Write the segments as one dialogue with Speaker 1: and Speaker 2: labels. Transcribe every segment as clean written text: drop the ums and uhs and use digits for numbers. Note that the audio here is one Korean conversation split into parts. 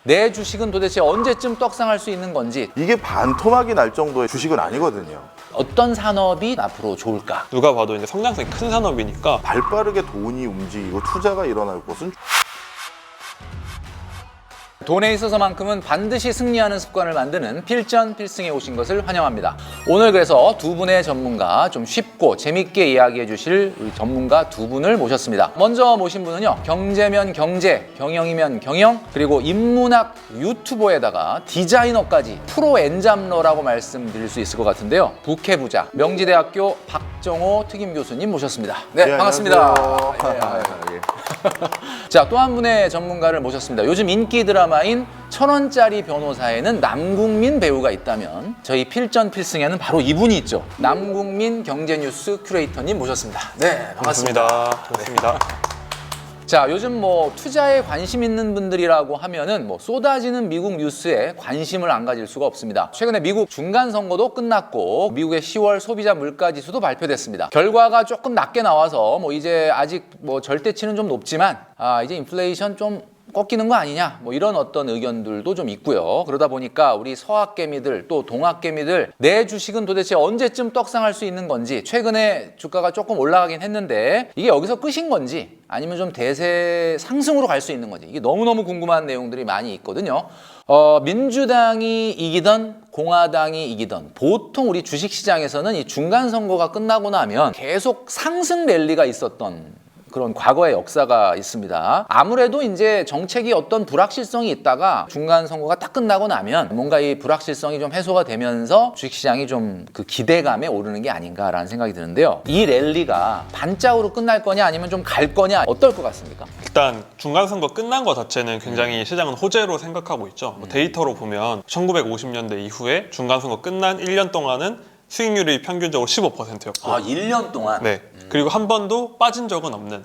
Speaker 1: 내 주식은 도대체 언제쯤 떡상할 수 있는 건지,
Speaker 2: 이게 반토막이 날 정도의 주식은 아니거든요.
Speaker 1: 어떤 산업이 앞으로 좋을까?
Speaker 3: 누가 봐도 이제 성장성이 큰 산업이니까
Speaker 2: 발빠르게 돈이 움직이고 투자가 일어날 곳은
Speaker 1: 돈에 있어서만큼은 반드시 승리하는 습관을 만드는 필전 필승에 오신 것을 환영합니다. 오늘 그래서 두 분의 전문가, 좀 쉽고 재밌게 이야기해 주실 우리 전문가 두 분을 모셨습니다. 먼저 모신 분은요, 경제면 경제, 경영이면 경영, 그리고 인문학 유튜버에다가 디자이너까지 프로 엔잡러라고 말씀드릴 수 있을 것 같은데요. 부캐부자 명지대학교 박정호 특임 교수님 모셨습니다. 네, 반갑습니다.
Speaker 2: 안녕하세요.
Speaker 1: 자, 또 한 분의 전문가를 모셨습니다. 요즘 인기 드라마인 1000원짜리 변호사에는 남궁민 배우가 있다면 저희 필전 필승에는 바로 이분이 있죠. 남궁민 경제뉴스 큐레이터님 모셨습니다. 네, 반갑습니다.
Speaker 3: 반갑습니다.
Speaker 1: 자, 요즘 뭐 투자에 관심 있는 분들이라고 하면은 뭐 쏟아지는 미국 뉴스에 관심을 안 가질 수가 없습니다. 최근에 미국 중간 선거도 끝났고 미국의 10월 소비자 물가 지수도 발표됐습니다. 결과가 조금 낮게 나와서 뭐 이제 아직 뭐 절대치는 좀 높지만 이제 인플레이션 좀 꺾이는 거 아니냐, 뭐 이런 어떤 의견들도 좀 있고요. 그러다 보니까 우리 서학개미들 또 동학개미들 내 주식은 도대체 언제쯤 떡상할 수 있는 건지, 최근에 주가가 조금 올라가긴 했는데 이게 여기서 끝인 건지 아니면 좀 대세 상승으로 갈 수 있는 건지, 이게 너무너무 궁금한 내용들이 많이 있거든요. 민주당이 이기던 공화당이 이기던 보통 우리 주식시장에서는 이 중간 선거가 끝나고 나면 계속 상승 랠리가 있었던 그런 과거의 역사가 있습니다. 아무래도 이제 정책이 어떤 불확실성이 있다가 중간 선거가 딱 끝나고 나면 뭔가 이 불확실성이 좀 해소가 되면서 주식시장이 좀 그 기대감에 오르는 게 아닌가라는 생각이 드는데요. 이 랠리가 반짝으로 끝날 거냐 아니면 좀 갈 거냐, 어떨 것 같습니까?
Speaker 3: 일단 중간 선거 끝난 것 자체는 굉장히 시장은 호재로 생각하고 있죠. 뭐 데이터로 보면 1950년대 이후에 중간 선거 끝난 1년 동안은 수익률이 평균적으로 15%였고
Speaker 1: 1년 동안?
Speaker 3: 네. 그리고 한 번도 빠진 적은 없는.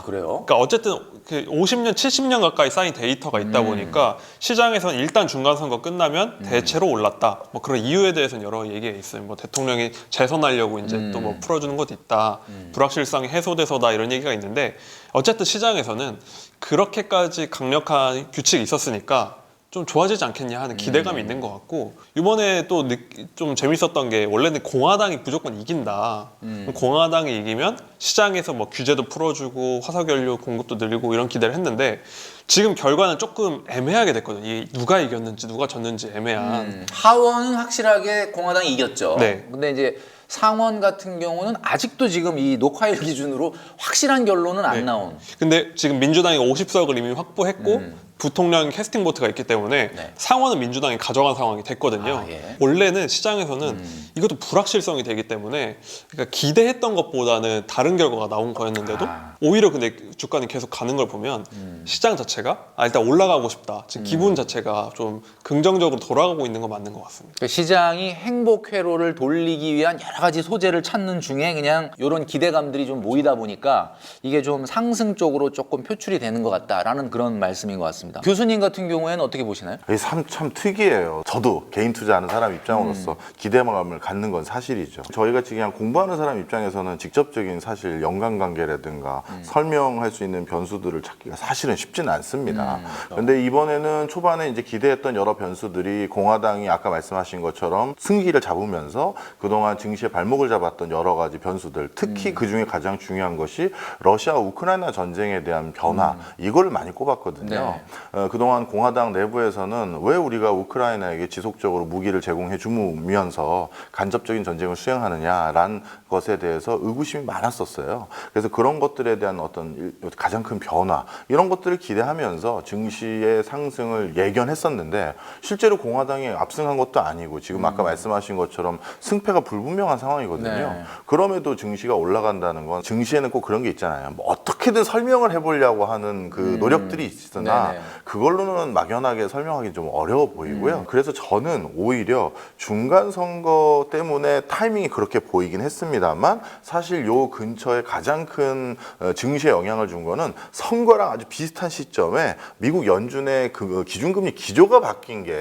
Speaker 1: 그래요?
Speaker 3: 그러니까 어쨌든 그 50년, 70년 가까이 쌓인 데이터가 있다 보니까 시장에서는 일단 중간 선거 끝나면 대체로 올랐다. 뭐 그런 이유에 대해서는 여러 얘기가 있어요. 뭐 대통령이 재선하려고 이제 또 뭐 풀어주는 것도 있다. 불확실성이 해소돼서다, 이런 얘기가 있는데 어쨌든 시장에서는 그렇게까지 강력한 규칙이 있었으니까 좀 좋아지지 않겠냐 하는 기대감이 있는 것 같고, 이번에 또 좀 재밌었던 게 원래는 공화당이 무조건 이긴다. 공화당이 이기면 시장에서 뭐 규제도 풀어주고 화석연료 공급도 늘리고 이런 기대를 했는데 지금 결과는 조금 애매하게 됐거든요. 이게 누가 이겼는지 누가 졌는지 애매한.
Speaker 1: 하원은 확실하게 공화당이 이겼죠.
Speaker 3: 네.
Speaker 1: 근데 이제 상원 같은 경우는 아직도 지금 이 녹화일 기준으로 확실한 결론은 안
Speaker 3: 네.
Speaker 1: 나온.
Speaker 3: 근데 지금 민주당이 50석을 이미 확보했고 부통령 캐스팅 보트가 있기 때문에
Speaker 1: 네.
Speaker 3: 상원은 민주당이 가져간 상황이 됐거든요.
Speaker 1: 예.
Speaker 3: 원래는 시장에서는 이것도 불확실성이 되기 때문에, 그러니까 기대했던 것보다는 다른 결과가 나온 거였는데도 오히려 근데 주가는 계속 가는 걸 보면 시장 자체가 일단 올라가고 싶다. 지금 기분 자체가 좀 긍정적으로 돌아가고 있는 거 맞는 것 같습니다.
Speaker 1: 그러니까 시장이 행복 회로를 돌리기 위한 여러 가지 소재를 찾는 중에 그냥 이런 기대감들이 좀 모이다 보니까 이게 좀 상승 쪽으로 조금 표출이 되는 것 같다라는 그런 말씀인 것 같습니다. 교수님 같은 경우에는 어떻게 보시나요?
Speaker 2: 참 특이해요. 저도 개인 투자하는 사람 입장으로서 기대감을 갖는 건 사실이죠. 저희같이 그냥 공부하는 사람 입장에서는 직접적인 사실 연관관계라든가 설명할 수 있는 변수들을 찾기가 사실은 쉽지는 않습니다. 그런데 이번에는 초반에 이제 기대했던 여러 변수들이 공화당이 아까 말씀하신 것처럼 승기를 잡으면서 그동안 증시에 발목을 잡았던 여러 가지 변수들, 특히 그중에 가장 중요한 것이 러시아와 우크라이나 전쟁에 대한 변화, 이거를 많이 꼽았거든요.
Speaker 1: 네.
Speaker 2: 그동안 공화당 내부에서는 왜 우리가 우크라이나에게 지속적으로 무기를 제공해 주면서 간접적인 전쟁을 수행하느냐라는 것에 대해서 의구심이 많았었어요. 그래서 그런 것들에 대한 어떤 가장 큰 변화, 이런 것들을 기대하면서 증시의 상승을 예견했었는데 실제로 공화당이 압승한 것도 아니고 지금 아까 말씀하신 것처럼 승패가 불분명한 상황이거든요.
Speaker 1: 네.
Speaker 2: 그럼에도 증시가 올라간다는 건, 증시에는 꼭 그런 게 있잖아요. 뭐 어떻게든 설명을 해보려고 하는 그 노력들이 있으나
Speaker 1: 네네.
Speaker 2: 그걸로는 막연하게 설명하기 좀 어려워 보이고요. 그래서 저는 오히려 중간 선거 때문에 타이밍이 그렇게 보이긴 했습니다만 사실 요 근처에 가장 큰 증시에 영향을 준 거는 선거랑 아주 비슷한 시점에 미국 연준의 그 기준금리 기조가 바뀐 게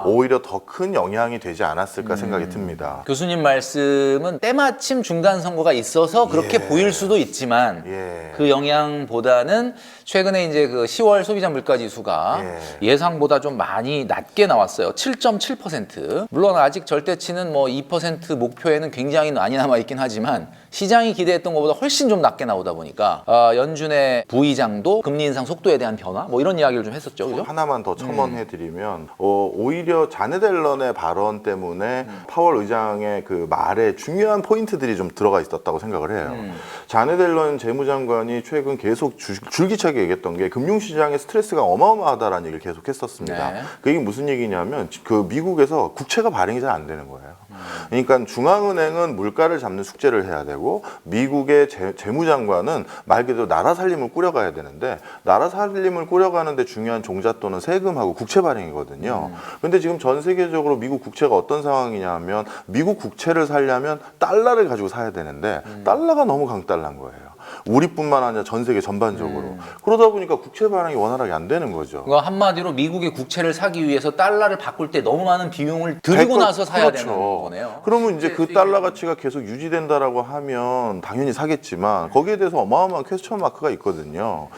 Speaker 2: 오히려 더 큰 영향이 되지 않았을까 생각이 듭니다.
Speaker 1: 교수님 말씀은 때마침 중간 선거가 있어서 그렇게 보일 수도 있지만
Speaker 2: 예.
Speaker 1: 그 영향보다는 최근에 이제 그 10월 소비자 물가 지수가 예상보다 좀 많이 낮게 나왔어요. 7.7%. 물론 아직 절대치는 뭐 2% 목표에는 굉장히 많이 남아 있긴 하지만 시장이 기대했던 것보다 훨씬 좀 낮게 나오다 보니까 연준의 부의장도 금리 인상 속도에 대한 변화 뭐 이런 이야기를 좀 했었죠. 그죠?
Speaker 2: 하나만 더 첨언해드리면 오히려 자넷 앨런의 발언 때문에 파월 의장의 그 말에 중요한 포인트들이 좀 들어가 있었다고 생각을 해요. 자넷 앨런 재무장관이 최근 계속 줄기차게 얘기했던 게 금융시장의 스트레스가 어마어마하다라는 얘기를 계속 했었습니다.
Speaker 1: 네.
Speaker 2: 그게 무슨 얘기냐면 그 미국에서 국채가 발행이 잘 안 되는 거예요. 그러니까 중앙은행은 물가를 잡는 숙제를 해야 되고 미국의 재무장관은 말 그대로 나라 살림을 꾸려가야 되는데 나라 살림을 꾸려가는데 중요한 종잣돈은 세금하고 국채 발행이거든요. 근데 지금 전 세계적으로 미국 국채가 어떤 상황이냐면 미국 국채를 살려면 달러를 가지고 사야 되는데 달러가 너무 강달러인 거예요. 우리뿐만 아니라 전 세계 전반적으로. 그러다 보니까 국채 발행이 원활하게 안 되는 거죠.
Speaker 1: 그러니까 한마디로 미국의 국채를 사기 위해서 달러를 바꿀 때 너무 많은 비용을 들이고 나서 사야
Speaker 2: 그렇죠.
Speaker 1: 되는 거네요.
Speaker 2: 그러면 이제 그 달러 가치가 계속 유지된다라고 하면 당연히 사겠지만 거기에 대해서 어마어마한 퀘스천 마크가 있거든요.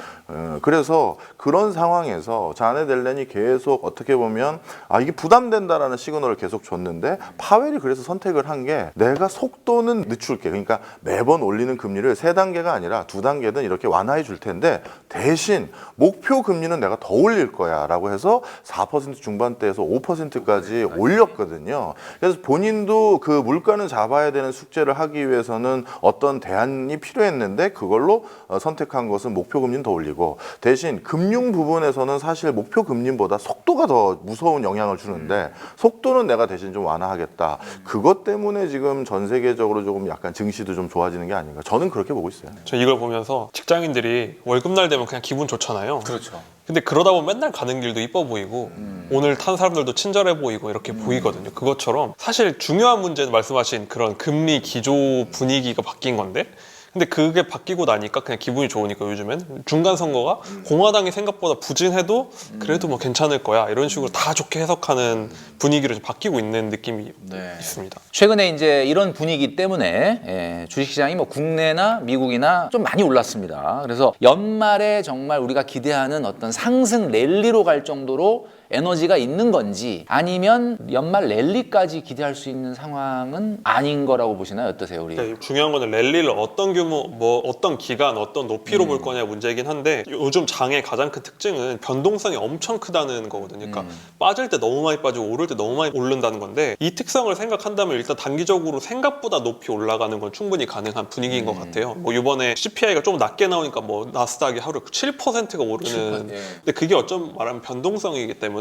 Speaker 2: 그래서 그런 상황에서 자넷 앨런이 계속 어떻게 보면 이게 부담된다라는 시그널을 계속 줬는데 파웰이 그래서 선택을 한 게 내가 속도는 늦출게. 그러니까 매번 올리는 금리를 3단계가 아니라 2단계든 이렇게 완화해 줄 텐데 대신 목표 금리는 내가 더 올릴 거야 라고 해서 4% 중반대에서 5%까지 올렸거든요. 그래서 본인도 그 물가는 잡아야 되는 숙제를 하기 위해서는 어떤 대안이 필요했는데 그걸로 선택한 것은 목표 금리는 더 올리고 대신 금융 부분에서는 사실 목표 금리보다 속도가 더 무서운 영향을 주는데 속도는 내가 대신 좀 완화하겠다. 그것 때문에 지금 전 세계적으로 조금 약간 증시도 좀 좋아지는 게 아닌가. 저는 그렇게 보고 있어요.
Speaker 3: 저 이걸 보면서 직장인들이 월급날 되면 그냥 기분 좋잖아요.
Speaker 1: 그렇죠.
Speaker 3: 근데 그러다 보면 맨날 가는 길도 이뻐 보이고 오늘 탄 사람들도 친절해 보이고 이렇게 보이거든요. 그것처럼 사실 중요한 문제는 말씀하신 그런 금리 기조 분위기가 바뀐 건데 근데 그게 바뀌고 나니까 그냥 기분이 좋으니까 요즘엔 중간 선거가 공화당이 생각보다 부진해도 그래도 뭐 괜찮을 거야 이런 식으로 다 좋게 해석하는 분위기로 좀 바뀌고 있는 느낌이 있습니다.
Speaker 1: 최근에 이제 이런 분위기 때문에 주식시장이 뭐 국내나 미국이나 좀 많이 올랐습니다. 그래서 연말에 정말 우리가 기대하는 어떤 상승 랠리로 갈 정도로 에너지가 있는 건지 아니면 연말 랠리까지 기대할 수 있는 상황은 아닌 거라고 보시나요? 어떠세요, 우리?
Speaker 3: 그러니까 중요한 거는 랠리를 어떤 규모, 뭐 어떤 기간, 어떤 높이로 볼 거냐 문제이긴 한데 요즘 장의 가장 큰 특징은 변동성이 엄청 크다는 거거든요. 그러니까 빠질 때 너무 많이 빠지고 오를 때 너무 많이 오른다는 건데 이 특성을 생각한다면 일단 단기적으로 생각보다 높이 올라가는 건 충분히 가능한 분위기인 것 같아요. 뭐 이번에 CPI가 좀 낮게 나오니까 뭐 나스닥이 하루에 7%가 오르는 근데 그게 어쩜 말하면 변동성이기 때문에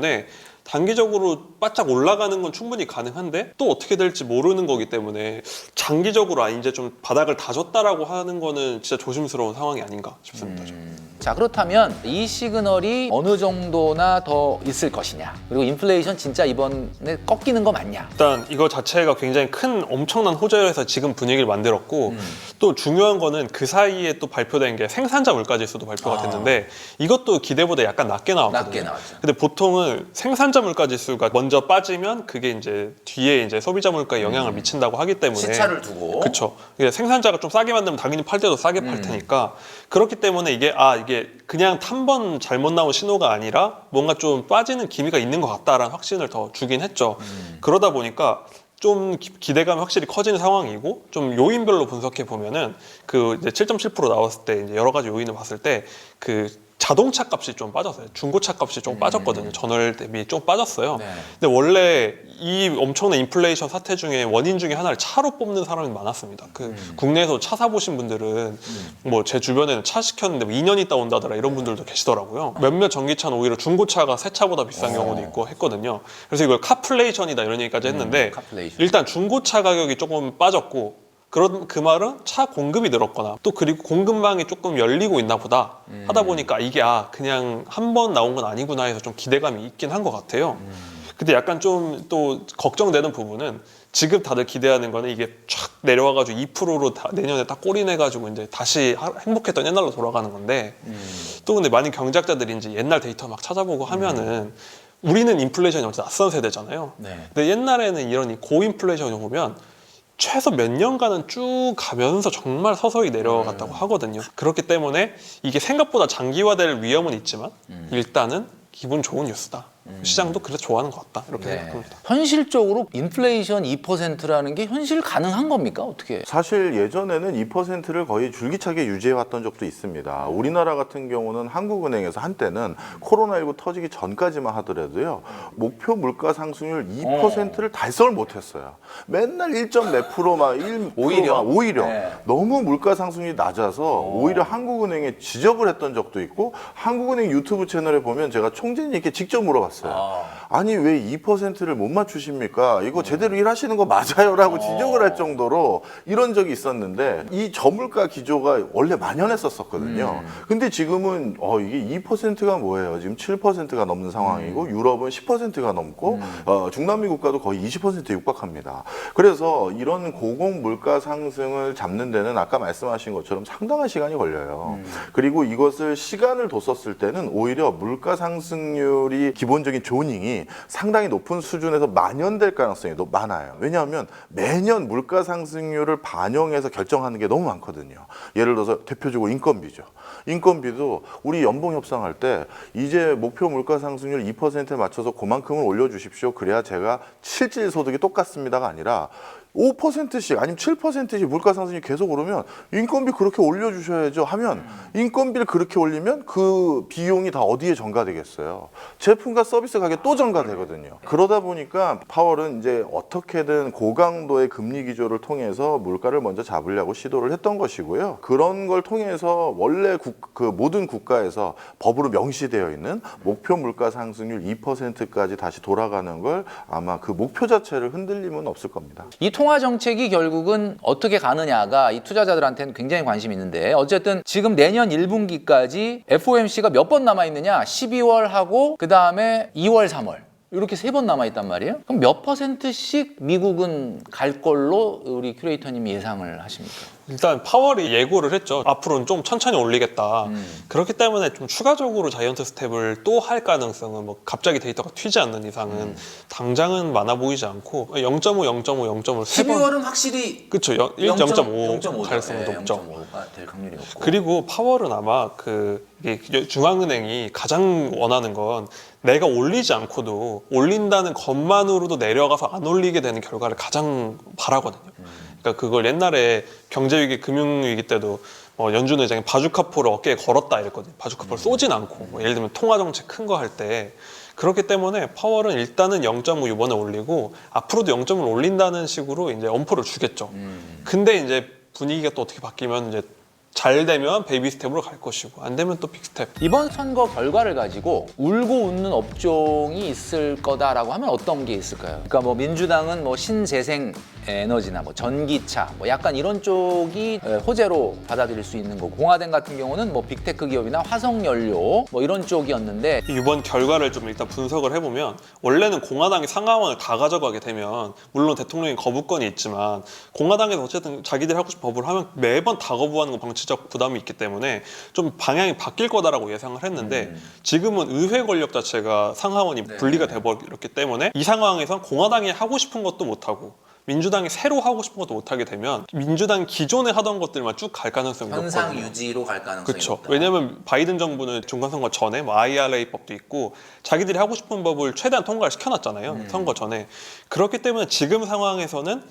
Speaker 3: 단기적으로 바짝 올라가는 건 충분히 가능한데 또 어떻게 될지 모르는 거기 때문에 장기적으로 이제 좀 바닥을 다졌다라고 하는 거는 진짜 조심스러운 상황이 아닌가 싶습니다.
Speaker 1: 자, 그렇다면 이 시그널이 어느 정도나 더 있을 것이냐, 그리고 인플레이션 진짜 이번에 꺾이는 거 맞냐?
Speaker 3: 일단 이거 자체가 굉장히 큰 엄청난 호재여서 지금 분위기를 만들었고 또 중요한 거는 그 사이에 또 발표된 게 생산자 물가지수도 발표가 됐는데 이것도 기대보다 약간 낮게 나왔거든요.
Speaker 1: 낮게 나왔죠.
Speaker 3: 근데 보통은 생산자 물가지수가 먼저 빠지면 그게 이제 뒤에 이제 소비자 물가에 영향을 미친다고 하기 때문에
Speaker 1: 시차를 두고.
Speaker 3: 그렇죠. 생산자가 좀 싸게 만들면 당연히 팔 때도 싸게 팔 테니까 그렇기 때문에 이게 그냥 한 번 잘못 나온 신호가 아니라 뭔가 좀 빠지는 기미가 있는 것 같다라는 확신을 더 주긴 했죠. 그러다 보니까 좀 기대감이 확실히 커지는 상황이고 좀 요인별로 분석해 보면은 그 이제 7.7% 나왔을 때 이제 여러 가지 요인을 봤을 때 그 자동차 값이 좀 빠졌어요. 중고차 값이 좀 빠졌거든요. 전월 대비 좀 빠졌어요.
Speaker 1: 네.
Speaker 3: 근데 원래 이 엄청난 인플레이션 사태 중에 원인 중에 하나를 차로 뽑는 사람이 많았습니다. 국내에서 차 사보신 분들은 뭐 제 주변에는 차 시켰는데 뭐 2년 있다 온다더라 이런 분들도 계시더라고요. 몇몇 전기차는 오히려 중고차가 새 차보다 비싼 경우도 있고 했거든요. 그래서 이걸 카플레이션이다 이런 얘기까지 했는데
Speaker 1: 카플레이션.
Speaker 3: 일단 중고차 가격이 조금 빠졌고 그 말은 차 공급이 늘었거나 또 그리고 공급망이 조금 열리고 있나 보다 하다 보니까 이게 그냥 한 번 나온 건 아니구나 해서 좀 기대감이 있긴 한 것 같아요. 근데 약간 좀 또 걱정되는 부분은 지금 다들 기대하는 거는 이게 쫙 내려와가지고 2%로 내년에 딱 꼬리내가지고 이제 다시 행복했던 옛날로 돌아가는 건데 또 근데 많은 경제학자들이 이제 옛날 데이터 막 찾아보고 하면은 우리는 인플레이션이 어쨌든 낯선 세대잖아요.
Speaker 1: 네.
Speaker 3: 근데 옛날에는 이런 고인플레이션을 보면 최소 몇 년간은 쭉 가면서 정말 서서히 내려갔다고 하거든요. 그렇기 때문에 이게 생각보다 장기화될 위험은 있지만 일단은 기분 좋은 뉴스다. 시장도 그래서 좋아하는 것 같다. 이렇게
Speaker 1: 네.
Speaker 3: 생각합니다.
Speaker 1: 현실적으로 인플레이션 2%라는 게 현실 가능한 겁니까? 어떻게?
Speaker 2: 사실 예전에는 2%를 거의 줄기차게 유지해왔던 적도 있습니다. 우리나라 같은 경우는 한국은행에서 한때는 코로나19 터지기 전까지만 하더라도요, 목표 물가 상승률 2%를 달성을 못했어요. 맨날 1.몇 프로만, 1%만, 오히려
Speaker 1: 네.
Speaker 2: 너무 물가 상승률이 낮아서 오히려 한국은행에 지적을 했던 적도 있고, 한국은행 유튜브 채널에 보면 제가 총재님께 직접 물어봤어요. 아니 왜 2%를 못 맞추십니까? 이거 제대로 일하시는 거 맞아요라고 지적을 할 정도로 이런 적이 있었는데, 이 저물가 기조가 원래 만연했었거든요. 근데 지금은 이게 2%가 뭐예요? 지금 7%가 넘는 상황이고 유럽은 10%가 넘고 중남미 국가도 거의 20%에 육박합니다. 그래서 이런 고공 물가 상승을 잡는 데는 아까 말씀하신 것처럼 상당한 시간이 걸려요. 그리고 이것을 시간을 뒀었을 때는 오히려 물가 상승률이 기본적인 조닝이 상당히 높은 수준에서 만연될 가능성이 많아요. 왜냐하면 매년 물가 상승률을 반영해서 결정하는 게 너무 많거든요. 예를 들어서 대표적으로 인건비죠. 인건비도 우리 연봉 협상할 때 이제 목표 물가 상승률 2%에 맞춰서 그만큼을 올려주십시오. 그래야 제가 실질 소득이 똑같습니다가 아니라 5%씩 아니면 7%씩 물가 상승이 계속 오르면 인건비 그렇게 올려주셔야죠 하면, 인건비를 그렇게 올리면 그 비용이 다 어디에 전가되겠어요? 제품과 서비스 가격에 또 전가되거든요. 그러다 보니까 파월은 이제 어떻게든 고강도의 금리 기조를 통해서 물가를 먼저 잡으려고 시도를 했던 것이고요. 그런 걸 통해서 원래 그 모든 국가에서 법으로 명시되어 있는 목표 물가 상승률 2%까지 다시 돌아가는 걸 아마 그 목표 자체를 흔들림은 없을 겁니다.
Speaker 1: 이 통화 정책이 결국은 어떻게 가느냐가 이 투자자들한테는 굉장히 관심이 있는데, 어쨌든 지금 내년 1분기까지 FOMC가 몇 번 남아 있느냐? 12월 하고 그 다음에 2월, 3월. 이렇게 3번 남아있단 말이에요. 그럼 몇 %씩 미국은 갈 걸로 우리 큐레이터님이 예상을 하십니까?
Speaker 3: 일단 파월이 예고를 했죠. 앞으로는 좀 천천히 올리겠다. 그렇기 때문에 좀 추가적으로 자이언트 스텝을 또 할 가능성은 뭐 갑자기 데이터가 튀지 않는 이상은 당장은 많아 보이지 않고 0.5, 0.5, 0.5
Speaker 1: 12월은 확실히
Speaker 3: 그렇죠. 1.5 가능성이 높죠.
Speaker 1: 0.5가 될 확률이 높고.
Speaker 3: 그리고 파월은 아마 이게 중앙은행이 가장 원하는 건 내가 올리지 않고도 올린다는 것만으로도 내려가서 안 올리게 되는 결과를 가장 바라거든요. 그러니까 그걸 옛날에 경제위기, 금융위기 때도 연준 의장이 바주카포를 어깨에 걸었다 이랬거든요. 바주카포를 쏘진 않고 예를 들면 통화정책 큰 거 할 때. 그렇기 때문에 파월은 일단은 0.5 이번에 올리고 앞으로도 0.5를 올린다는 식으로 이제 엄포를 주겠죠. 근데 이제 분위기가 또 어떻게 바뀌면 이제 잘 되면 베이비 스텝으로 갈 것이고 안 되면 또 빅 스텝.
Speaker 1: 이번 선거 결과를 가지고 울고 웃는 업종이 있을 거다라고 하면 어떤 게 있을까요? 그러니까 뭐 민주당은 뭐 신재생 에너지나 뭐 전기차 뭐 약간 이런 쪽이 호재로 받아들일 수 있는 거고, 공화당 같은 경우는 뭐 빅테크 기업이나 화석연료 뭐 이런 쪽이었는데,
Speaker 3: 이번 결과를 좀 일단 분석을 해보면 원래는 공화당이 상하원을 다 가져가게 되면 물론 대통령이 거부권이 있지만 공화당에서 어쨌든 자기들이 하고 싶은 법을 하면 매번 다 거부하는 건 정치적 부담이 있기 때문에 좀 방향이 바뀔 거다라고 예상을 했는데 지금은 의회 권력 자체가 상하원이 분리가 돼버렸기 때문에 이 상황에선 공화당이 하고 싶은 것도 못하고 민주당이 새로 하고 싶은 것도 못하게 되면 민주당이 기존에 하던 것들만 쭉 갈 가능성이 높거든요.
Speaker 1: 현상 유지로 갈 가능성이
Speaker 3: 그렇죠.
Speaker 1: 높다.
Speaker 3: 왜냐하면 바이든 정부는 중간선거 전에 뭐 IRA법도 있고 자기들이 하고 싶은 법을 최대한 통과를 시켜놨잖아요. 선거 전에. 그렇기 때문에 지금 상황에서는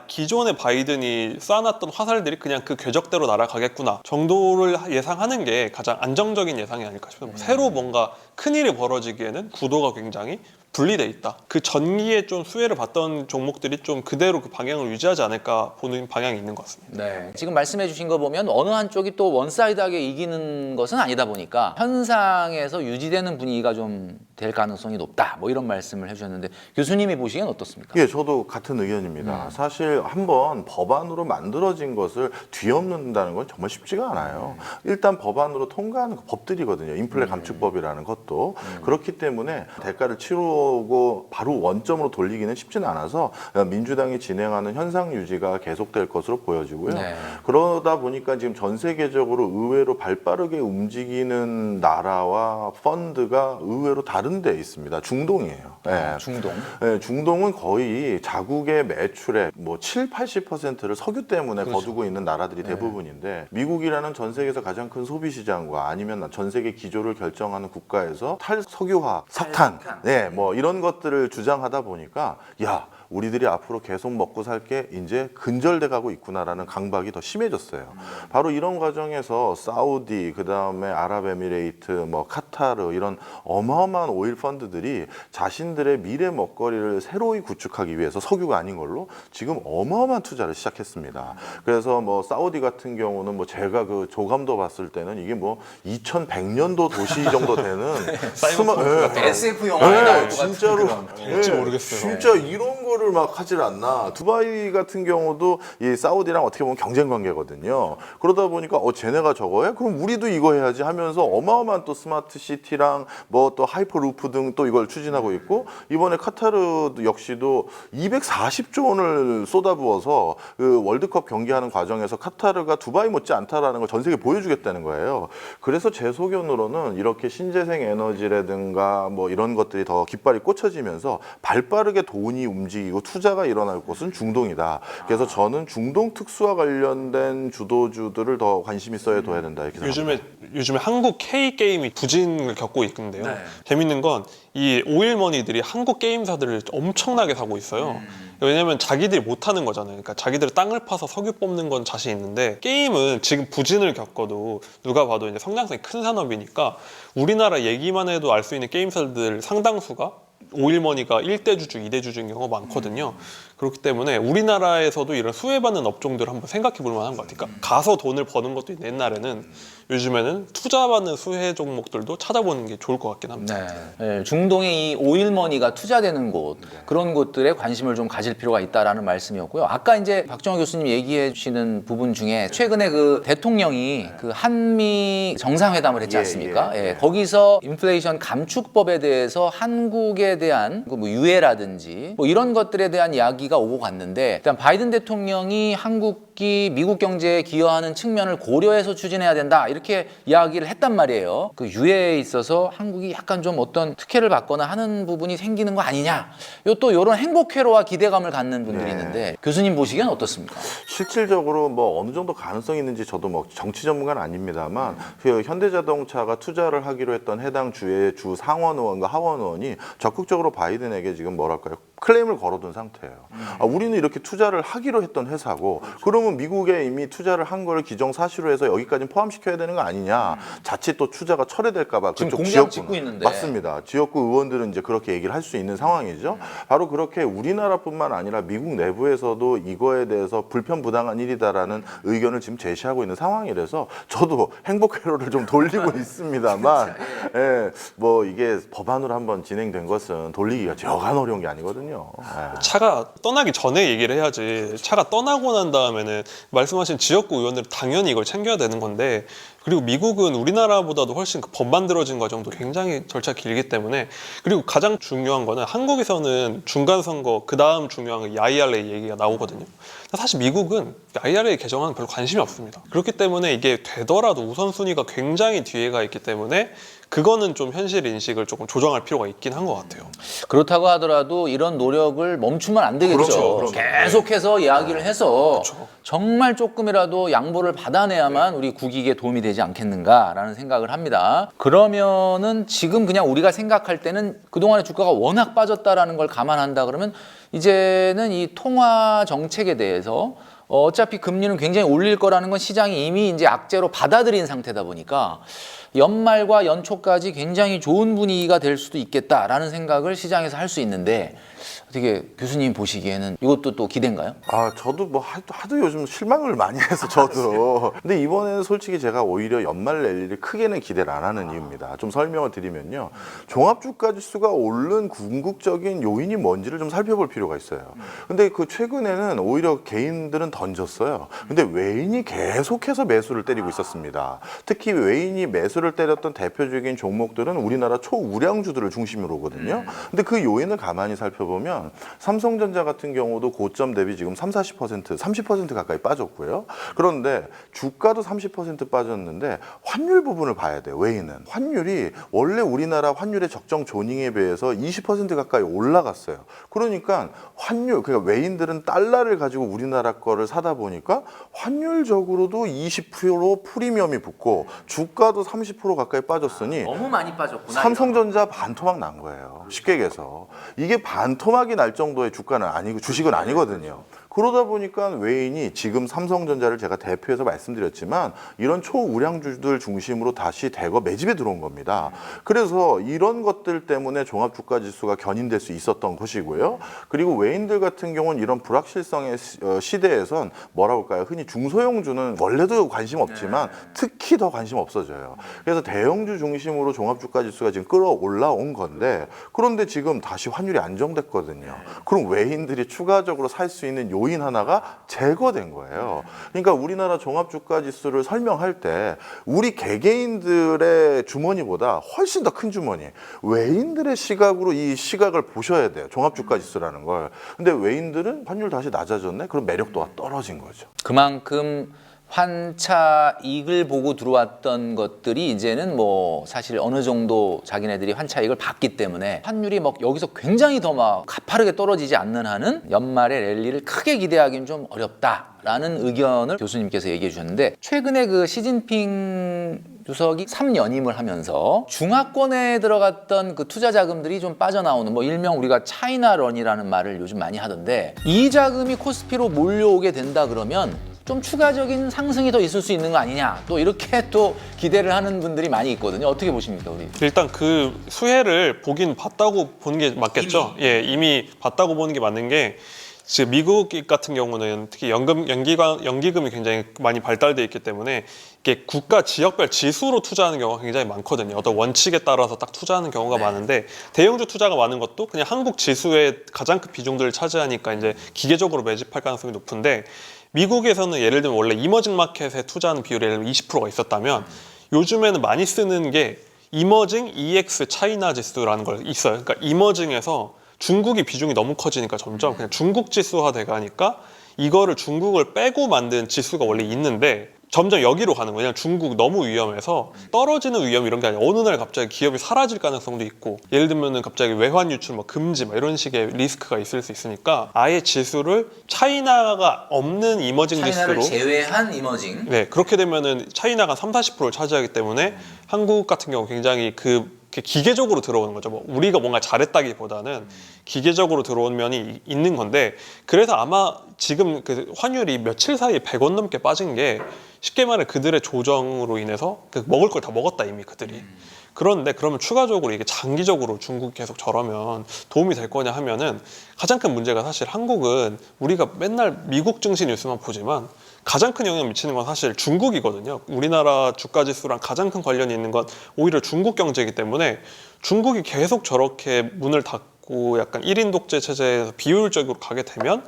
Speaker 3: 기존의 바이든이 쌓아놨던 화살들이 그냥 그 궤적대로 날아가겠구나 정도를 예상하는 게 가장 안정적인 예상이 아닐까 싶어요. 새로 뭔가 큰일이 벌어지기에는 구도가 굉장히 분리돼 있다. 그 전기에 좀 수혜를 받던 종목들이 좀 그대로 그 방향을 유지하지 않을까 보는 방향이 있는 것 같습니다.
Speaker 1: 네. 지금 말씀해 주신 거 보면 어느 한쪽이 또 원사이드하게 이기는 것은 아니다 보니까 현상에서 유지되는 분위기가 좀 될 가능성이 높다. 뭐 이런 말씀을 해주셨는데 교수님이 보시기엔 어떻습니까?
Speaker 2: 예, 저도 같은 의견입니다. 사실 한번 법안으로 만들어진 것을 뒤엎는다는 건 정말 쉽지가 않아요. 일단 법안으로 통과하는 법들이거든요. 인플레 감축법이라는 것도. 그렇기 때문에 대가를 치르고 바로 원점으로 돌리기는 쉽지는 않아서 민주당이 진행하는 현상 유지가 계속될 것으로 보여지고요.
Speaker 1: 네.
Speaker 2: 그러다 보니까 지금 전 세계적으로 의외로 발빠르게 움직이는 나라와 펀드가 의외로 다른 다른 데 있습니다. 중동이에요. 네.
Speaker 1: 중동.
Speaker 2: 네, 중동은 거의 자국의 매출의 뭐 7, 80%를 석유 때문에
Speaker 1: 그렇죠.
Speaker 2: 거두고 있는 나라들이 대부분인데 미국이라는 전 세계에서 가장 큰 소비 시장과 아니면 전 세계 기조를 결정하는 국가에서 탈석유화, 석탄, 네, 뭐 이런 것들을 주장하다 보니까 야, 우리들이 앞으로 계속 먹고 살 게 이제 근절돼 가고 있구나라는 강박이 더 심해졌어요. 바로 이런 과정에서 사우디, 그다음에 아랍에미레이트, 뭐 카타르 이런 어마어마한 오일 펀드들이 자신들의 미래 먹거리를 새로이 구축하기 위해서 석유가 아닌 걸로 지금 어마어마한 투자를 시작했습니다. 그래서 뭐 사우디 같은 경우는 뭐 제가 그 조감도 봤을 때는 이게 뭐 2100년도 도시 정도 되는
Speaker 3: 사이버펑크 같은
Speaker 1: SF 영화에 나올 것 같은
Speaker 2: 진짜로
Speaker 1: 그런.
Speaker 3: 될지 모르겠어요.
Speaker 2: 진짜 이런 거를 막 하질 않나. 두바이 같은 경우도 이 사우디랑 어떻게 보면 경쟁 관계거든요. 그러다 보니까 쟤네가 저거 해? 그럼 우리도 이거 해야지 하면서 어마어마한 또 스마트 시티랑 뭐 또 하이퍼루프 등 또 이걸 추진하고 있고 이번에 카타르 역시도 240조 원을 쏟아부어서 그 월드컵 경기하는 과정에서 카타르가 두바이 못지 않다라는 걸 전 세계에 보여주겠다는 거예요. 그래서 제 소견으로는 이렇게 신재생 에너지라든가 뭐 이런 것들이 더 깃발이 꽂혀지면서 발빠르게 돈이 움직이고 투자가 일어날 곳은 중동이다. 그래서 저는 중동 특수와 관련된 주도주들을 더 관심 있어야 둬야 된다 이렇게 생각합니다.
Speaker 3: 요즘에 한국 K 게임이 부진을 겪고 있는데요.
Speaker 1: 네.
Speaker 3: 재밌는 건 이 오일머니들이 한국 게임사들을 엄청나게 사고 있어요. 왜냐면 자기들이 못하는 거잖아요. 그러니까 자기들 땅을 파서 석유 뽑는 건 자신 있는데 게임은 지금 부진을 겪어도 누가 봐도 이제 성장성이 큰 산업이니까 우리나라 얘기만 해도 알 수 있는 게임사들 상당수가 오일머니가 1대 주주, 2대 주주인 경우가 많거든요. 그렇기 때문에 우리나라에서도 이런 수혜받는 업종들을 한번 생각해 볼 만한 것 같아요. 그러니까 가서 돈을 버는 것도 있는데 옛날에는 요즘에는 투자받는 수혜 종목들도 찾아보는 게 좋을 것 같긴 합니다.
Speaker 1: 네. 중동의 이 오일머니가 투자되는 곳 그런 곳들에 관심을 좀 가질 필요가 있다라는 말씀이었고요. 아까 이제 박정호 교수님 얘기해 주시는 부분 중에 최근에 그 대통령이 그 한미 정상회담을 했지 않습니까? 예, 거기서 인플레이션 감축법에 대해서 한국에 대한 그 뭐 유예라든지 뭐 이런 것들에 대한 이야기가 오고 갔는데 일단 바이든 대통령이 한국이 미국 경제에 기여하는 측면을 고려해서 추진해야 된다 이렇게 이야기를 했단 말이에요. 그 유예에 있어서 한국이 약간 좀 어떤 특혜를 받거나 하는 부분이 생기는 거 아니냐. 또 이런 행복회로와 기대감을 갖는 분들이 있는데 교수님 보시기엔 어떻습니까?
Speaker 2: 실질적으로 뭐 어느 정도 가능성이 있는지 저도 뭐 정치 전문가는 아닙니다만 그 현대자동차가 투자를 하기로 했던 해당 주의 주 상원 의원과 하원 의원이 적극적으로 바이든에게 지금 뭐랄까요 클레임을 걸어둔 상태예요. 우리는 이렇게 투자를 하기로 했던 회사고 그러면 미국에 이미 투자를 한 거를 기정사실로 해서 여기까지 포함시켜야 되는 거 아니냐. 자칫 또 투자가 철회될까 봐
Speaker 1: 지금
Speaker 2: 그쪽
Speaker 1: 공장
Speaker 2: 지역구
Speaker 1: 짓고 있는데.
Speaker 2: 맞습니다. 지역구 의원들은 이제 그렇게 얘기를 할 수 있는 상황이죠. 바로 그렇게 우리나라뿐만 아니라 미국 내부에서도 이거에 대해서 불편부당한 일이다라는 의견을 지금 제시하고 있는 상황이라서 저도 행복회로를 좀 돌리고 있습니다만 예, 뭐 이게 법안으로 한번 진행된 것은 돌리기가 여간 어려운 게 아니거든요. 예.
Speaker 3: 차가 떠나기 전에 얘기를 해야지 차가 떠나고 난 다음에는 말씀하신 지역구 의원들은 당연히 이걸 챙겨야 되는 건데 그리고 미국은 우리나라보다도 훨씬 그 법 만들어진 과정도 굉장히 절차 길기 때문에 그리고 가장 중요한 거는 한국에서는 중간선거 그 다음 중요한 건 IRA 얘기가 나오거든요. 사실 미국은 IRA 개정안은 별로 관심이 없습니다. 그렇기 때문에 이게 되더라도 우선순위가 굉장히 뒤에 가 있기 때문에 그거는 좀 현실 인식을 조금 조정할 필요가 있긴 한 것 같아요.
Speaker 1: 그렇다고 하더라도 이런 노력을 멈추면 안 되겠죠.
Speaker 2: 그렇죠.
Speaker 1: 계속해서 이야기를 해서 정말 조금이라도 양보를 받아내야만 우리 국익에 도움이 되지 않겠는가라는 생각을 합니다. 그러면은 지금 그냥 우리가 생각할 때는 그동안의 주가가 워낙 빠졌다라는 걸 감안한다 그러면 이제는 이 통화 정책에 대해서 어차피 금리는 굉장히 올릴 거라는 건 시장이 이미 이제 악재로 받아들인 상태다 보니까 연말과 연초까지 굉장히 좋은 분위기가 될 수도 있겠다라는 생각을 시장에서 할 수 있는데 어떻게 교수님 보시기에는 이것도 또 기대인가요?
Speaker 2: 저도 뭐 하도 요즘 실망을 많이 해서 저도. 근데 이번에는 솔직히 제가 오히려 연말 랠리를 크게는 기대를 안 하는 이유입니다. 좀 설명을 드리면요. 종합주가지수가 오른 궁극적인 요인이 뭔지를 좀 살펴볼 필요가 있어요. 근데 그 최근에는 오히려 개인들은 던졌어요. 근데 외인이 계속해서 매수를 때리고 있었습니다. 특히 외인이 매수 지수를 때렸던 대표적인 종목들은 우리나라 초우량주들을 중심으로거든요. 근데 그 요인을 가만히 살펴보면 삼성전자 같은 경우도 고점 대비 지금 30% 가까이 빠졌고요. 그런데 주가도 30% 빠졌는데 환율 부분을 봐야 돼요. 외인은 환율이 원래 우리나라 환율의 적정 조닝에 비해서 20% 가까이 올라갔어요. 그러니까 환율, 그러니까 외인들은 달러를 가지고 우리나라 거를 사다 보니까 환율적으로도 20% 프리미엄이 붙고 주가도 30% 가까이 빠졌으니
Speaker 1: 너무 많이 빠졌구나.
Speaker 2: 삼성전자 반토막 난 거예요. 쉽게 얘기해서. 이게 반토막이 날 정도의 주가는 아니고 주식은 아니거든요. 그러다 보니까 외인이 지금 삼성전자를 제가 대표해서 말씀드렸지만 이런 초우량주들 중심으로 다시 대거 매집에 들어온 겁니다. 그래서 이런 것들 때문에 종합주가지수가 견인될 수 있었던 것이고요. 그리고 외인들 같은 경우는 이런 불확실성의 시대에선 뭐라고 할까요? 흔히 중소형주는 원래도 관심 없지만 특히 더 관심 없어져요. 그래서 대형주 중심으로 종합주가지수가 지금 끌어올라온 건데 그런데 지금 다시 환율이 안정됐거든요. 그럼 외인들이 추가적으로 살 수 있는 요인 하나가 제거된 거예요. 그러니까 우리나라 종합주가지수를 설명할 때 우리 개개인들의 주머니보다 훨씬 더 큰 주머니, 외인들의 시각으로 이 시각을 보셔야 돼요. 종합주가지수라는 걸. 근데 외인들은 환율 다시 낮아졌네? 그럼 매력도가 떨어진 거죠.
Speaker 1: 그만큼 환차익을 보고 들어왔던 것들이 이제는 뭐 사실 어느 정도 자기네들이 환차익을 받기 때문에 환율이 막 여기서 굉장히 더 막 가파르게 떨어지지 않는 한은 연말에 랠리를 크게 기대하기는 좀 어렵다라는 의견을 교수님께서 얘기해 주셨는데 최근에 그 시진핑 주석이 3연임을 하면서 중화권에 들어갔던 그 투자 자금들이 좀 빠져나오는 뭐 일명 우리가 차이나런이라는 말을 요즘 많이 하던데 이 자금이 코스피로 몰려오게 된다 그러면 좀 추가적인 상승이 더 있을 수 있는 거 아니냐 또 이렇게 또 기대를 하는 분들이 많이 있거든요. 어떻게 보십니까 우리?
Speaker 3: 일단 그 수혜를 보긴 봤다고 보는 게 맞겠죠. 이미 봤다고 보는 게 맞는 게 지금 미국 같은 경우는 특히 연기금이 굉장히 많이 발달돼 있기 때문에 이게 국가 지역별 지수로 투자하는 경우가 굉장히 많거든요. 어떤 원칙에 따라서 딱 투자하는 경우가 많은데 대형주 투자가 많은 것도 그냥 한국 지수의 가장 큰 비중들을 차지하니까 이제 기계적으로 매집할 가능성이 높은데 미국에서는 예를 들면 원래 이머징 마켓에 투자하는 비율이 예를 들면 20%가 있었다면 요즘에는 많이 쓰는 게 이머징 EX 차이나 지수라는 걸 있어요. 그러니까 이머징에서 중국이 비중이 너무 커지니까 점점 그냥 중국 지수화 돼가니까 이거를 중국을 빼고 만든 지수가 원래 있는데 점점 여기로 가는 거예요. 중국 너무 위험해서 떨어지는 위험 이런 게 아니라 어느 날 갑자기 기업이 사라질 가능성도 있고 예를 들면은 갑자기 외환 유출 뭐 금지 뭐 이런 식의 리스크가 있을 수 있으니까 아예 지수를 차이나가 없는 이머징
Speaker 1: 차이나를
Speaker 3: 지수로
Speaker 1: 제외한 이머징.
Speaker 3: 네 그렇게 되면은 차이나가 30~40%를 차지하기 때문에 한국 같은 경우 굉장히 기계적으로 들어오는 거죠. 뭐 우리가 뭔가 잘했다기보다는 기계적으로 들어온 면이 있는 건데 그래서 아마 지금 그 환율이 며칠 사이에 100원 넘게 빠진 게 쉽게 말해 그들의 조정으로 인해서 먹을 걸 다 먹었다 이미 그들이. 그런데 그러면 추가적으로 이게 장기적으로 중국이 계속 저러면 도움이 될 거냐 하면은 가장 큰 문제가 사실 한국은 우리가 맨날 미국 증시 뉴스만 보지만 가장 큰 영향을 미치는 건 사실 중국이거든요. 우리나라 주가 지수랑 가장 큰 관련이 있는 건 오히려 중국 경제이기 때문에 중국이 계속 저렇게 문을 닫고 약간 1인 독재 체제에서 비효율적으로 가게 되면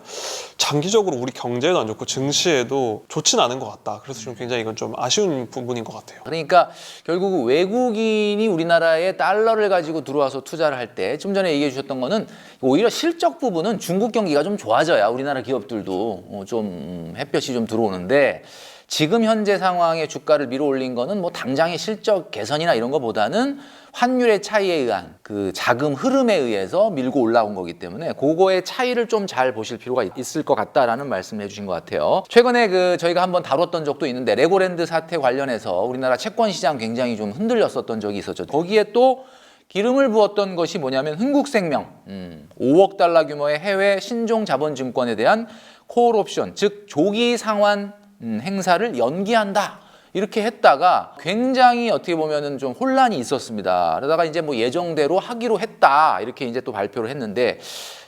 Speaker 3: 장기적으로 우리 경제에도 안 좋고 증시에도 좋지는 않은 것 같다. 그래서 좀 굉장히 이건 좀 아쉬운 부분인 것 같아요.
Speaker 1: 그러니까 결국 외국인이 우리나라에 달러를 가지고 들어와서 투자를 할 때 좀 전에 얘기해 주셨던 거는 오히려 실적 부분은 중국 경기가 좀 좋아져야 우리나라 기업들도 좀 햇볕이 좀 들어오는데 지금 현재 상황에 주가를 밀어올린 거는 뭐 당장의 실적 개선이나 이런 거보다는 환율의 차이에 의한 그 자금 흐름에 의해서 밀고 올라온 거기 때문에 그거의 차이를 좀 잘 보실 필요가 있을 것 같다라는 말씀을 해주신 것 같아요. 최근에 그 저희가 한번 다뤘던 적도 있는데 레고랜드 사태 관련해서 우리나라 채권 시장 굉장히 좀 흔들렸었던 적이 있었죠. 거기에 또 기름을 부었던 것이 뭐냐면 흥국생명 5억 달러 규모의 해외 신종 자본증권에 대한 콜옵션 즉 조기 상환 행사를 연기한다. 이렇게 했다가 굉장히 어떻게 보면은 좀 혼란이 있었습니다. 그러다가 이제 뭐 예정대로 하기로 했다. 이렇게 이제 또 발표를 했는데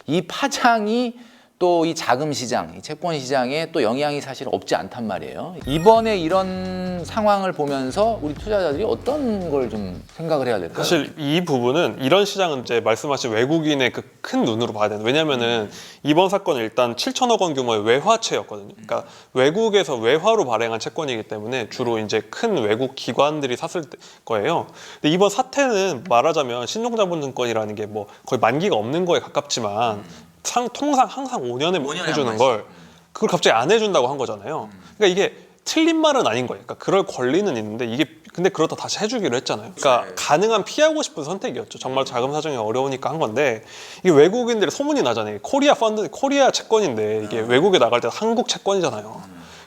Speaker 1: 이 파장이 또 이 자금 시장, 이 채권 시장에 또 영향이 사실 없지 않단 말이에요. 이번에 이런 상황을 보면서 우리 투자자들이 어떤 걸 좀 생각을 해야 될까요?
Speaker 3: 사실 이 부분은 이런 시장은 이제 말씀하신 외국인의 그 큰 눈으로 봐야 되는. 왜냐면은 이번 사건은 일단 7천억 원 규모의 외화채였거든요. 그러니까 외국에서 외화로 발행한 채권이기 때문에 주로 이제 큰 외국 기관들이 샀을 거예요. 근데 이번 사태는 말하자면 신용자본증권이라는 게 뭐 거의 만기가 없는 거에 가깝지만 통상 항상 5년에 해주는 걸 그걸 갑자기 안 해준다고 한 거잖아요. 그러니까 이게 틀린 말은 아닌 거예요. 그러니까 그럴 권리는 있는데 이게 근데 그렇다 다시 해주기로 했잖아요. 그러니까 가능한 피하고 싶은 선택이었죠. 정말 자금 사정이 어려우니까 한 건데 이게 외국인들의 소문이 나잖아요. 코리아 펀드, 코리아 채권인데 이게 외국에 나갈 때 한국 채권이잖아요.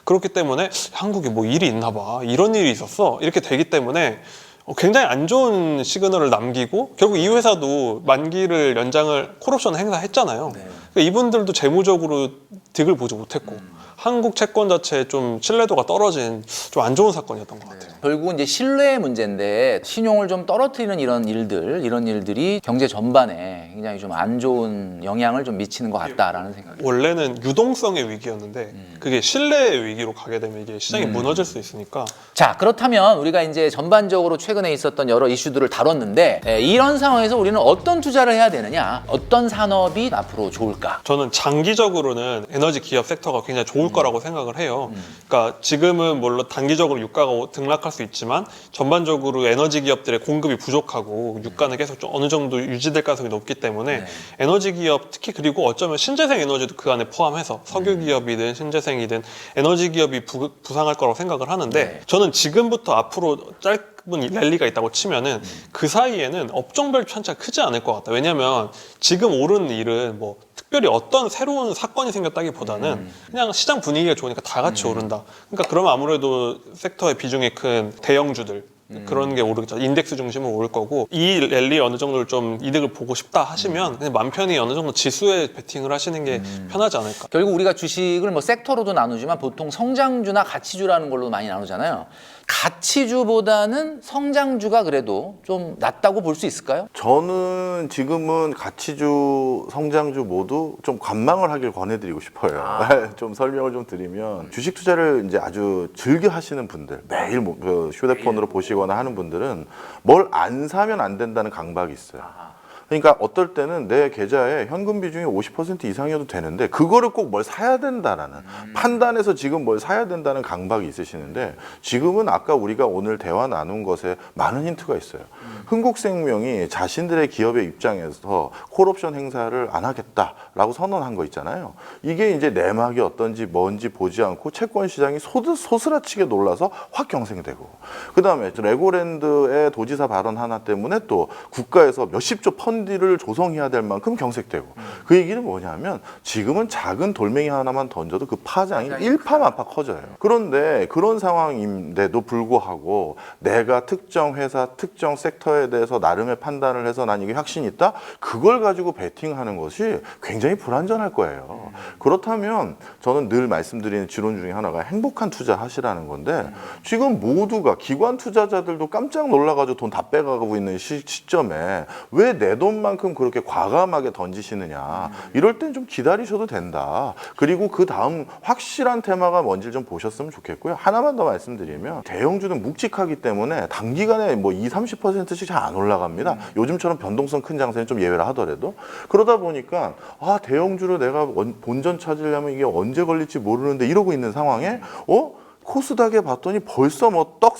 Speaker 3: 그렇기 때문에 한국에 뭐 일이 있나 봐. 이런 일이 있었어. 이렇게 되기 때문에 굉장히 안 좋은 시그널을 남기고 결국 이 회사도 만기를 연장을 콜옵션 행사했잖아요. 그러니까 이분들도 재무적으로 득을 보지 못했고 한국 채권 자체에 좀 신뢰도가 떨어진 좀 안 좋은 사건이었던 것 같아요.
Speaker 1: 결국은 이제 신뢰의 문제인데 신용을 좀 떨어뜨리는 이런 일들이 경제 전반에 굉장히 좀 안 좋은 영향을 좀 미치는 것 같다라는 생각이.
Speaker 3: 원래는 유동성의 위기였는데 그게 신뢰의 위기로 가게 되면 이게 시장이 무너질 수 있으니까.
Speaker 1: 자, 그렇다면 우리가 이제 전반적으로 최근에 있었던 여러 이슈들을 다뤘는데 이런 상황에서 우리는 어떤 투자를 해야 되느냐, 어떤 산업이 앞으로 좋을까?
Speaker 3: 저는 장기적으로는 에너지 기업 섹터가 굉장히 좋을 거라고 생각을 해요. 그러니까 지금은 물론 단기적으로 유가가 등락할 수 있지만 전반적으로 에너지 기업들의 공급이 부족하고 유가는 계속 좀 어느 정도 유지될 가능성이 높기 때문에 에너지 기업 특히 그리고 어쩌면 신재생 에너지도 그 안에 포함해서 석유 기업이든 신재생이든 에너지 기업이 부상할 거라고 생각을 하는데 저는 지금부터 앞으로 짧은 랠리가 있다고 치면은 그 사이에는 업종별 편차가 크지 않을 것 같다. 왜냐면 지금 오른 일은 뭐 특별히 어떤 새로운 사건이 생겼다기보다는 그냥 시장 분위기가 좋으니까 다 같이 오른다. 그러니까 그러면 아무래도 섹터의 비중이 큰 대형주들 그런 게 오르겠죠. 인덱스 중심으로 오를 거고 이 랠리에 어느 정도를 좀 이득을 보고 싶다 하시면 그냥 맘 편히 어느 정도 지수에 베팅을 하시는 게 편하지 않을까.
Speaker 1: 결국 우리가 주식을 뭐 섹터로도 나누지만 보통 성장주나 가치주라는 걸로 많이 나누잖아요. 가치주보다는 성장주가 그래도 좀 낫다고 볼 수 있을까요?
Speaker 2: 저는 지금은 가치주, 성장주 모두 좀 관망을 하길 권해드리고 싶어요. 좀 설명을 좀 드리면 주식 투자를 이제 아주 즐겨 하시는 분들, 매일 그 휴대폰으로 보시거나 하는 분들은 뭘 안 사면 안 된다는 강박이 있어요. 그러니까 어떨 때는 내 계좌에 현금 비중이 50% 이상이어도 되는데 그거를 꼭 뭘 사야 된다라는 판단해서 지금 뭘 사야 된다는 강박이 있으시는데 지금은 아까 우리가 오늘 대화 나눈 것에 많은 힌트가 있어요. 흥국생명이 자신들의 기업의 입장에서 콜옵션 행사를 안 하겠다라고 선언한 거 있잖아요. 이게 이제 내막이 어떤지 뭔지 보지 않고 채권 시장이 소스라치게 놀라서 확 경생되고 그다음에 레고랜드의 도지사 발언 하나 때문에 또 국가에서 몇십조 펀드를 조성해야 될 만큼 경색되고 그 얘기는 뭐냐면 지금은 작은 돌멩이 하나만 던져도 그 파장이 일파만파 커져요. 그런데 그런 상황인데도 불구하고 내가 특정 회사, 특정 섹터에 대해서 나름의 판단을 해서 난 이게 확신이 있다? 그걸 가지고 베팅하는 것이 굉장히 불안전할 거예요. 그렇다면 저는 늘 말씀드리는 지론 중에 하나가 행복한 투자 하시라는 건데 지금 모두가 기관 투자자들도 깜짝 놀라가지고 돈 다 빼가고 있는 시점에 왜 내 돈만큼 그렇게 과감하게 던지시느냐. 이럴 땐 좀 기다리셔도 된다. 그리고 그 다음 확실한 테마가 뭔지 좀 보셨으면 좋겠고요. 하나만 더 말씀드리면 대형주는 묵직하기 때문에 단기간에 뭐 20, 30%씩 잘 안 올라갑니다. 요즘처럼 변동성 큰 장세는 좀 예외라 하더라도. 그러다 보니까 대형주로 내가 본전 찾으려면 이게 언제 걸릴지 모르는데 이러고 있는 상황에 코스닥에 봤더니 벌써 뭐 떡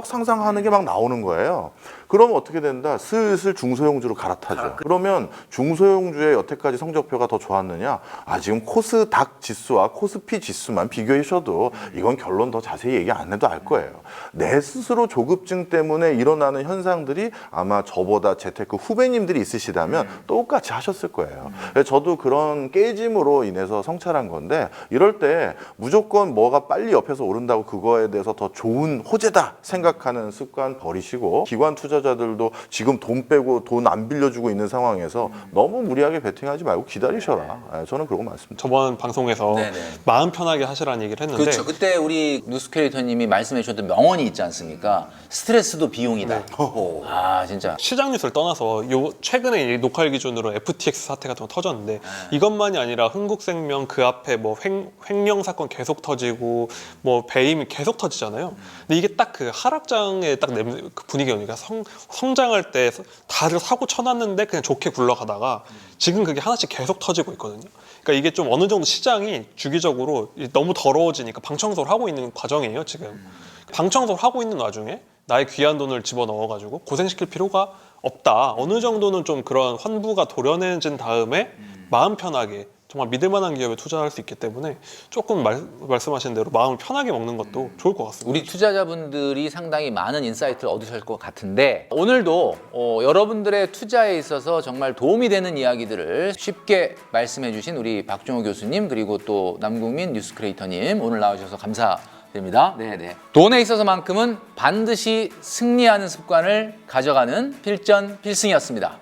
Speaker 2: 상상하는 게 막 나오는 거예요. 그러면 어떻게 된다? 슬슬 중소형주로 갈아타죠. 그러면 중소형주의 여태까지 성적표가 더 좋았느냐? 지금 코스닥 지수와 코스피 지수만 비교하셔도 이건 결론 더 자세히 얘기 안 해도 알 거예요. 내 스스로 조급증 때문에 일어나는 현상들이 아마 저보다 재테크 후배님들이 있으시다면 똑같이 하셨을 거예요. 저도 그런 깨짐으로 인해서 성찰한 건데 이럴 때 무조건 뭐가 빨리 옆에서 오른다고 그거에 대해서 더 좋은 호재다 생각하는 습관 버리시고 기관 투자 투자자들도 지금 돈 빼고 돈 안 빌려주고 있는 상황에서 너무 무리하게 베팅하지 말고 기다리셔라. 예, 저는 그러고 많습니다.
Speaker 3: 저번 방송에서
Speaker 1: 네네.
Speaker 3: 마음 편하게 하시라는 얘기를 했는데
Speaker 1: 그렇죠. 그때 우리 뉴스캐리터님이 말씀해 주셨던 명언이 있지 않습니까? 스트레스도 비용이다. 아 진짜.
Speaker 3: 시장 뉴스를 떠나서 최근에 이 녹화일 기준으로 FTX 사태 같은 거 터졌는데 이것만이 아니라 흥국생명 그 앞에 뭐 횡령 사건 계속 터지고 뭐 배임이 계속 터지잖아요. 근데 이게 딱 그 하락장의 딱 그 분위기가 성장할 때 다들 사고 쳐놨는데 그냥 좋게 굴러가다가 지금 그게 하나씩 계속 터지고 있거든요. 그러니까 이게 좀 어느 정도 시장이 주기적으로 너무 더러워지니까 방청소를 하고 있는 과정이에요, 지금. 방청소를 하고 있는 와중에 나의 귀한 돈을 집어넣어가지고 고생시킬 필요가 없다. 어느 정도는 좀 그런 환부가 도려내진 다음에 마음 편하게 정말 믿을 만한 기업에 투자할 수 있기 때문에 조금 말씀하신 대로 마음을 편하게 먹는 것도 좋을 것 같습니다.
Speaker 1: 우리 투자자분들이 상당히 많은 인사이트를 얻으실 것 같은데 오늘도 여러분들의 투자에 있어서 정말 도움이 되는 이야기들을 쉽게 말씀해 주신 우리 박종호 교수님 그리고 또 남국민 뉴스 크리에이터님 오늘 나와주셔서 감사드립니다. 네네. 돈에 있어서만큼은 반드시 승리하는 습관을 가져가는 필전 필승이었습니다.